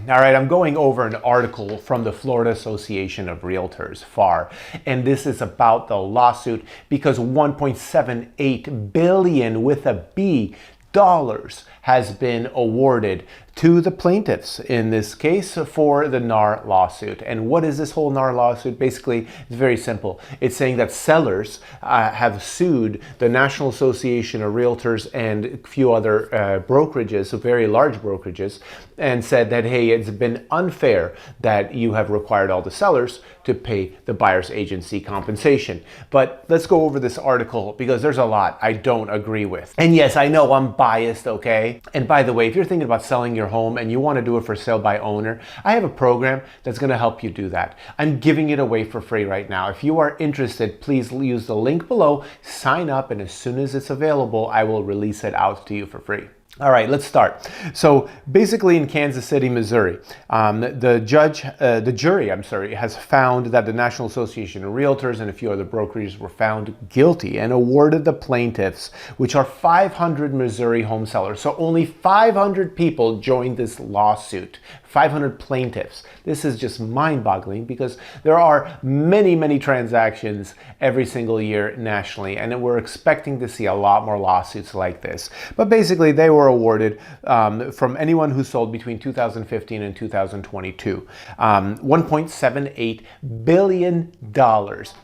All right, I'm going over an article from the Florida Association of Realtors, FAR, and this is about the lawsuit because 1.78 billion with a B dollars has been awarded to the plaintiffs in this case for the NAR lawsuit. And what is this whole NAR lawsuit? Basically, it's very simple. It's saying that sellers have sued the National Association of Realtors and a few other brokerages, very large brokerages, and said that, hey, it's been unfair that you have required all the sellers to pay the buyer's agency compensation. But let's go over this article because there's a lot I don't agree with. And yes, I know I'm biased, okay? And by the way, if you're thinking about selling your home and you want to do it for sale by owner, I have a program that's going to help you do that. I'm giving it away for free right now. If you are interested, please use the link below, sign up, and as soon as it's available, I will release it out to you for free. All right, let's start. So basically in Kansas City, Missouri, the jury has found that the National Association of Realtors and a few other brokerages were found guilty and awarded the plaintiffs, which are 500 Missouri home sellers. So only 500 people joined this lawsuit, 500 plaintiffs. This is just mind-boggling because there are many, many transactions every single year nationally, and we're expecting to see a lot more lawsuits like this. But basically, they were awarded from anyone who sold between 2015 and 2022. $1.78 billion.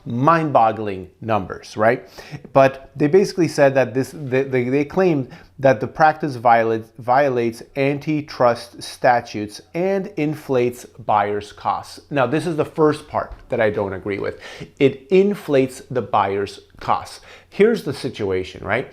Mind-boggling numbers, right? But they basically said that they claimed that the practice violates antitrust statutes and inflates buyers' costs. Now, this is the first part that I don't agree with. It inflates the buyer's costs. Here's the situation, right?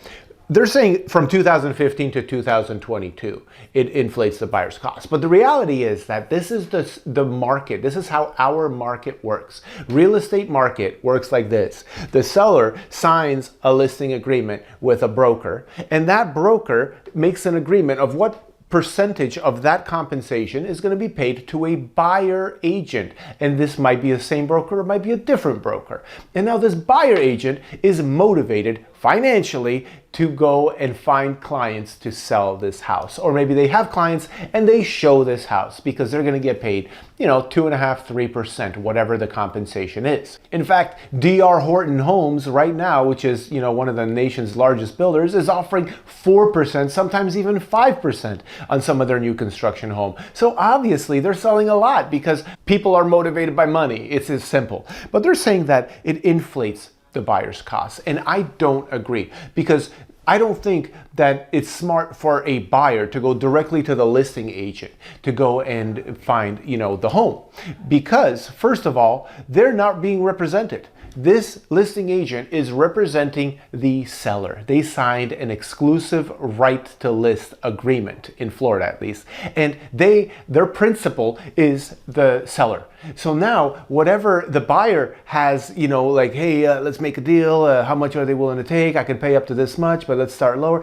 They're saying from 2015 to 2022, it inflates the buyer's costs. But the reality is that this is the market. This is how our market works. Real estate market works like this. The seller signs a listing agreement with a broker, and that broker makes an agreement of what percentage of that compensation is going to be paid to a buyer agent. And this might be the same broker, it might be a different broker. And now this buyer agent is motivated financially to go and find clients to sell this house. Or maybe they have clients and they show this house because they're going to get paid, 2.5%, 3%, whatever the compensation is. In fact, D.R. Horton Homes right now, which is, one of the nation's largest builders, is offering 4%, sometimes even 5% on some of their new construction home. So obviously they're selling a lot because people are motivated by money. It's as simple. But they're saying that it inflates the buyer's costs. And I don't agree because I don't think that it's smart for a buyer to go directly to the listing agent to go and find, the home. Because first of all, they're not being represented. This listing agent is representing the seller. They signed an exclusive right to list agreement in Florida, at least. And their principal is the seller. So now whatever the buyer has, hey, let's make a deal. How much are they willing to take? I can pay up to this much, but let's start lower.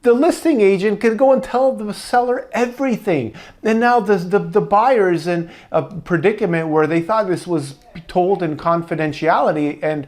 The listing agent can go and tell the seller everything. And now the buyer is in a predicament where they thought this was told in confidentiality, and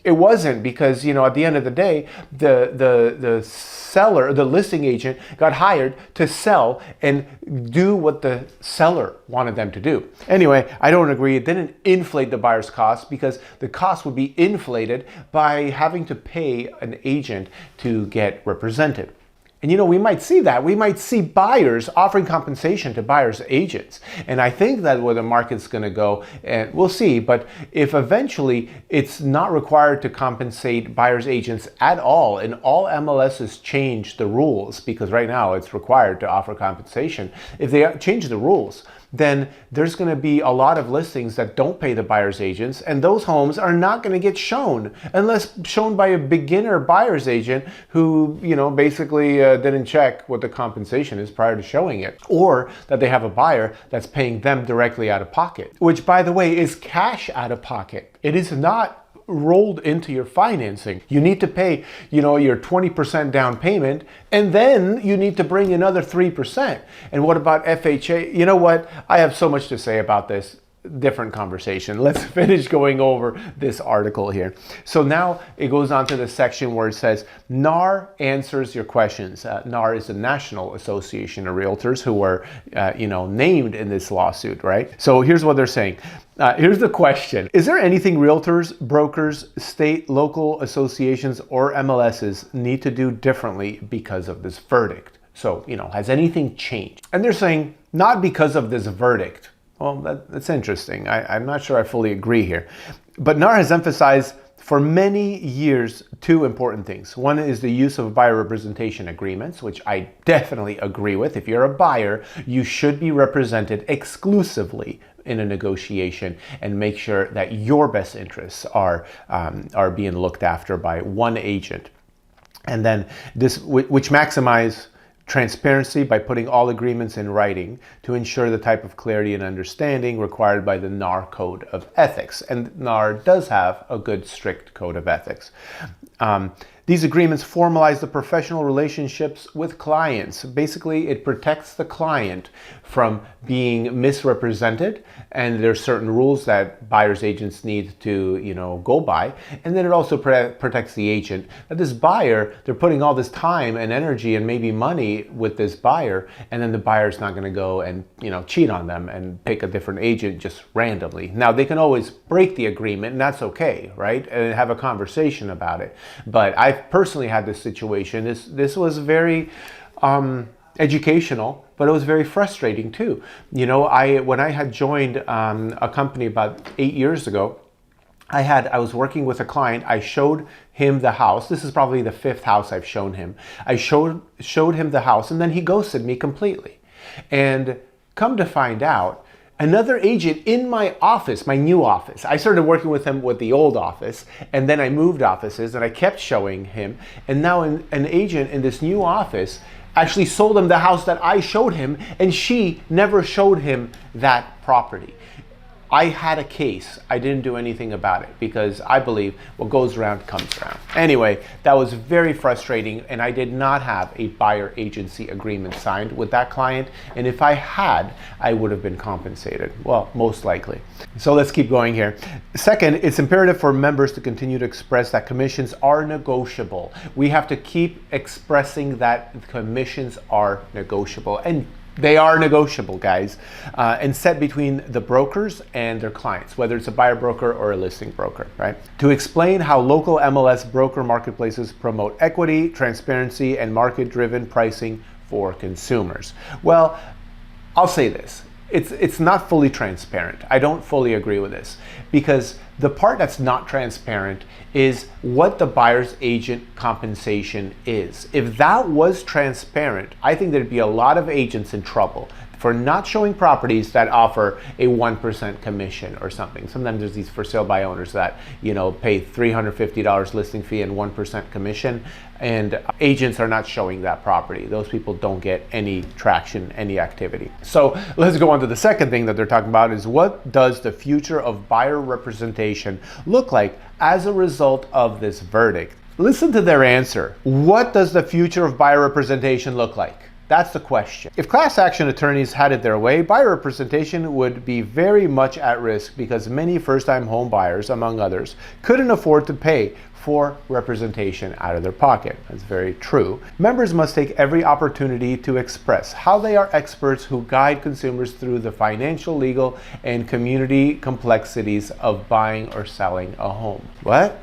it wasn't, because at the end of the day, the seller, the listing agent, got hired to sell and do what the seller wanted them to do. Anyway, I don't agree. It didn't inflate the buyer's costs because the cost would be inflated by having to pay an agent to get represented. And we might see that. We might see buyers offering compensation to buyers' agents. And I think that where the market's going to go, and we'll see. But if eventually it's not required to compensate buyers' agents at all, and all MLSs change the rules, because right now it's required to offer compensation, if they change the rules, then there's going to be a lot of listings that don't pay the buyer's agents, and those homes are not going to get shown unless shown by a beginner buyer's agent who, basically didn't check what the compensation is prior to showing it, or that they have a buyer that's paying them directly out of pocket, which, by the way, is cash out of pocket. It is not rolled into your financing. You need to pay, your 20% down payment, and then you need to bring another 3%. And what about FHA? You know what? I have so much to say about this. different conversation. Let's finish going over this article here. So now it goes on to the section where it says, NAR answers your questions. NAR is the National Association of Realtors, who were, named in this lawsuit, right? So here's what they're saying. Here's the question. Is there anything realtors, brokers, state, local associations, or MLSs need to do differently because of this verdict? So, has anything changed? And they're saying, not because of this verdict. Well, that's interesting. I'm not sure I fully agree here. But NAR has emphasized for many years two important things. One is the use of buyer representation agreements, which I definitely agree with. If you're a buyer, you should be represented exclusively in a negotiation and make sure that your best interests are being looked after by one agent. And then this, which maximize transparency by putting all agreements in writing to ensure the type of clarity and understanding required by the NAR Code of Ethics. And NAR does have a good, strict code of ethics. These agreements formalize the professional relationships with clients. Basically, it protects the client from being misrepresented, and there's certain rules that buyer's agents need to, go by. And then it also protects the agent. That this buyer, they're putting all this time and energy and maybe money with this buyer, and then the buyer's not going to go and, cheat on them and pick a different agent just randomly. Now, they can always break the agreement, and that's okay, right? And have a conversation about it. But I've personally had this situation. This was very educational, but it was very frustrating too. When I had joined a company about 8 years ago, I was working with a client. I showed him the house. This is probably the 5th house I've shown him. I showed him the house, and then he ghosted me completely. And come to find out, another agent in my office, my new office, I started working with him with the old office, and then I moved offices, and I kept showing him. And now an agent in this new office actually sold him the house that I showed him, and she never showed him that property. I had a case. I didn't do anything about it because I believe what goes around comes around. Anyway, that was very frustrating, and I did not have a buyer agency agreement signed with that client. And if I had, I would have been compensated. Well, most likely. So let's keep going here. Second, it's imperative for members to continue to express that commissions are negotiable. We have to keep expressing that commissions are negotiable. And they are negotiable, guys, and set between the brokers and their clients, whether it's a buyer broker or a listing broker, right? To explain how local MLS broker marketplaces promote equity, transparency, and market-driven pricing for consumers. Well, I'll say this. It's not fully transparent. I don't fully agree with this because the part that's not transparent is what the buyer's agent compensation is. If that was transparent, I think there'd be a lot of agents in trouble for not showing properties that offer a 1% commission or something. Sometimes there's these for sale by owners that, pay $350 listing fee and 1% commission, and agents are not showing that property. Those people don't get any traction, any activity. So let's go on to the second thing that they're talking about is what does the future of buyer representation look like as a result of this verdict? Listen to their answer. What does the future of buyer representation look like? That's the question. If class action attorneys had it their way, buyer representation would be very much at risk because many first-time home buyers, among others, couldn't afford to pay for representation out of their pocket. That's very true. Members must take every opportunity to express how they are experts who guide consumers through the financial, legal, and community complexities of buying or selling a home. What?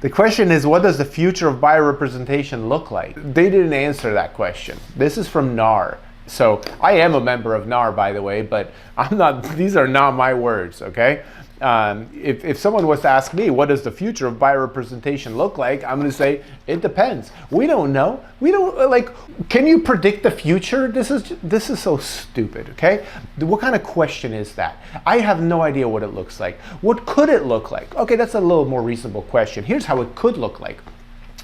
The question is, what does the future of buyer representation look like? They didn't answer that question. This is from NAR. So I am a member of NAR, by the way, but these are not my words, okay? If someone was to ask me, what does the future of buyer representation look like? I'm going to say, it depends. We don't know. Can you predict the future? This is so stupid, okay? What kind of question is that? I have no idea what it looks like. What could it look like? Okay, that's a little more reasonable question. Here's how it could look like.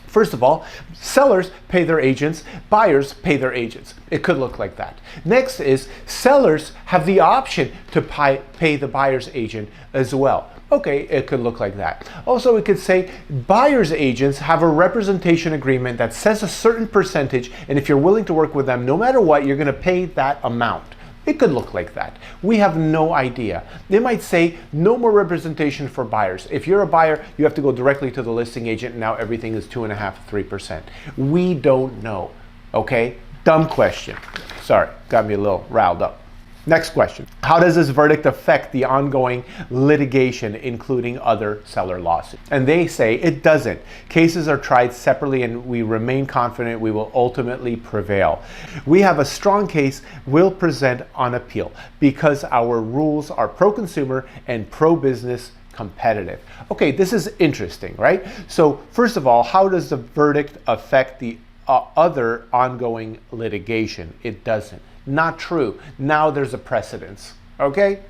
First of all, sellers pay their agents, buyers pay their agents. It could look like that. Next is sellers have the option to pay the buyer's agent as well. Okay, it could look like that. Also, it could say buyer's agents have a representation agreement that says a certain percentage, and if you're willing to work with them, no matter what, you're going to pay that amount. It could look like that. We have no idea. They might say no more representation for buyers. If you're a buyer, you have to go directly to the listing agent, and now everything is 2.5%, 3%. We don't know, okay? Dumb question. Sorry, got me a little riled up. Next question. How does this verdict affect the ongoing litigation, including other seller lawsuits? And they say it doesn't. Cases are tried separately and we remain confident we will ultimately prevail. We have a strong case we'll present on appeal because our rules are pro-consumer and pro-business competitive. Okay, this is interesting, right? So first of all, how does the verdict affect the other ongoing litigation? It doesn't. Not true. Now there's a precedence, okay?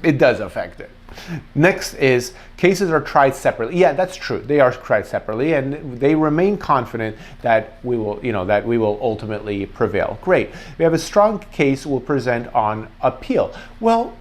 It does affect it. Next is cases are tried separately. Yeah, that's true. They are tried separately and they remain confident that we will ultimately prevail. Great. We have a strong case we'll present on appeal. Well,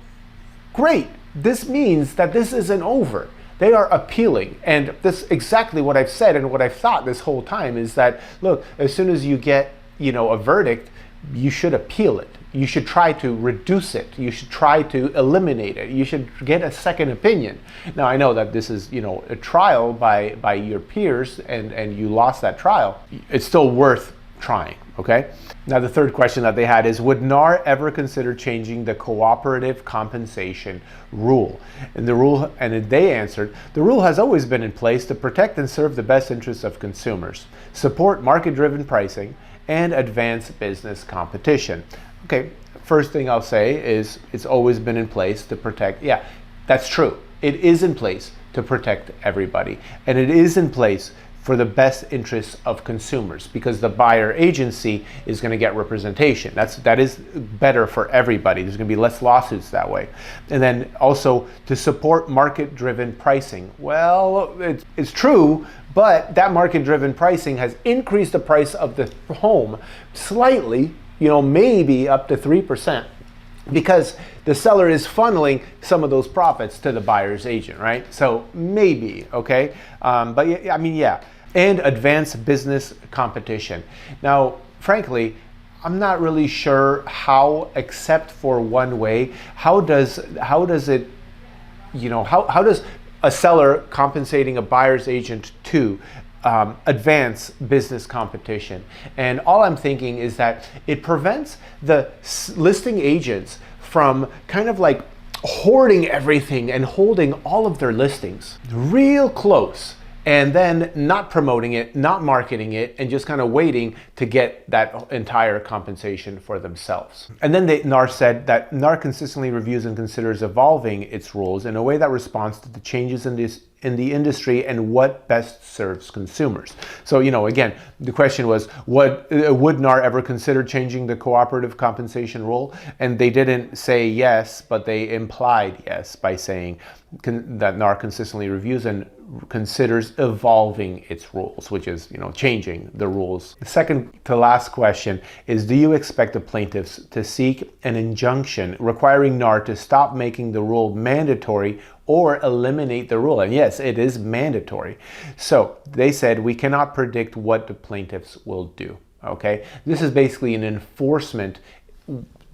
great. This means that this isn't over. They are appealing, and this is exactly what I've said and what I've thought this whole time is that, look, as soon as you get, a verdict, you should appeal it. You should try to reduce it. You should try to eliminate it. You should get a second opinion. Now, I know that this is, a trial by your peers and you lost that trial. It's still worth trying, okay? Now, the third question that they had is, would NAR ever consider changing the cooperative compensation rule? And they answered, the rule has always been in place to protect and serve the best interests of consumers, support market-driven pricing, and advance business competition. Okay, first thing I'll say is it's always been in place to protect. Yeah, that's true. It is in place to protect everybody. And it is in place for the best interests of consumers because the buyer agency is going to get representation. That is better for everybody. There's going to be less lawsuits that way. And then also to support market-driven pricing. Well, it's true, but that market-driven pricing has increased the price of the home slightly, maybe up to 3%. Because the seller is funneling some of those profits to the buyer's agent, right? So maybe, okay? Yeah. And advance business competition. Now, frankly, I'm not really sure how, except for one way, how does a seller compensating a buyer's agent to advance business competition? And all I'm thinking is that it prevents the listing agents from kind of like hoarding everything and holding all of their listings real close and then not promoting it, not marketing it, and just kind of waiting to get that entire compensation for themselves. And then NAR said that NAR consistently reviews and considers evolving its rules in a way that responds to the changes in the industry and what best serves consumers. So, again, the question was, would NAR ever consider changing the cooperative compensation rule? And they didn't say yes, but they implied yes by saying that NAR consistently reviews and considers evolving its rules, which is, changing the rules. The second to last question is, do you expect the plaintiffs to seek an injunction requiring NAR to stop making the rule mandatory or eliminate the rule? And yes, it is mandatory. So they said, we cannot predict what the plaintiffs will do, okay? This is basically an enforcement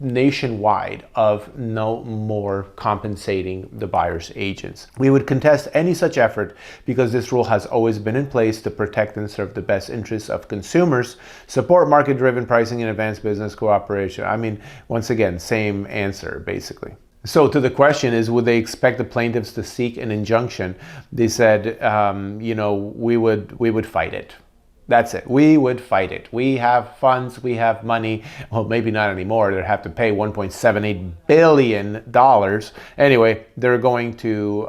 nationwide of no more compensating the buyer's agents. We would contest any such effort because this rule has always been in place to protect and serve the best interests of consumers, support market-driven pricing, and advance business cooperation. I mean, once again, same answer, basically. So to the question is, would they expect the plaintiffs to seek an injunction? They said, we would fight it. That's it. We would fight it. We have funds. We have money. Well, maybe not anymore. They have to pay $1.78 billion. Anyway, they're going to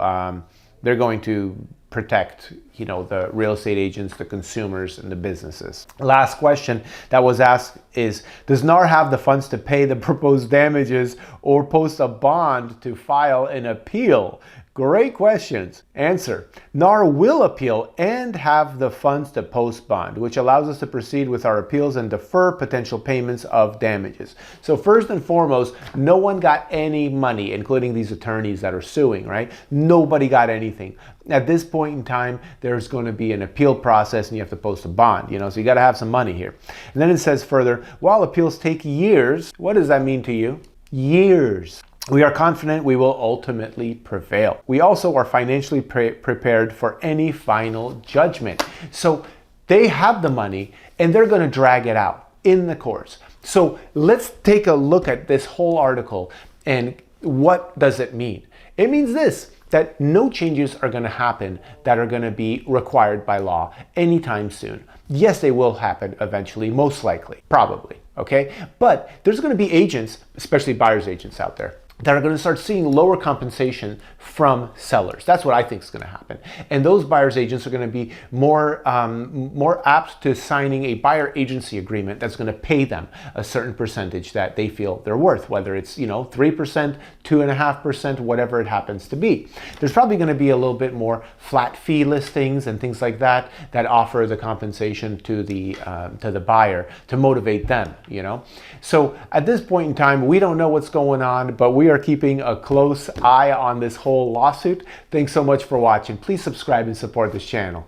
protect, the real estate agents, the consumers, and the businesses. Last question that was asked is, does NAR have the funds to pay the proposed damages or post a bond to file an appeal? Great questions. Answer: NAR will appeal and have the funds to post bond, which allows us to proceed with our appeals and defer potential payments of damages. So first and foremost, no one got any money, including these attorneys that are suing, right? Nobody got anything. At this point in time, there's going to be an appeal process and you have to post a bond, so you got to have some money here. And then it says further, while appeals take years, what does that mean to you? years. We are confident we will ultimately prevail. We also are financially prepared for any final judgment. So they have the money and they're going to drag it out in the courts. So let's take a look at this whole article and what does it mean? It means this, that no changes are going to happen that are going to be required by law anytime soon. Yes, they will happen eventually, most likely, probably, okay? But there's going to be agents, especially buyer's agents out there, that are going to start seeing lower compensation from sellers. That's what I think is going to happen. And those buyer's agents are going to be more apt to signing a buyer agency agreement that's going to pay them a certain percentage that they feel they're worth, whether it's 3%, 2.5%, whatever it happens to be. There's probably going to be a little bit more flat fee listings and things like that that offer the compensation to the buyer to motivate them. So at this point in time, we don't know what's going on, but we are keeping a close eye on this whole lawsuit. Thanks so much for watching. Please subscribe and support this channel.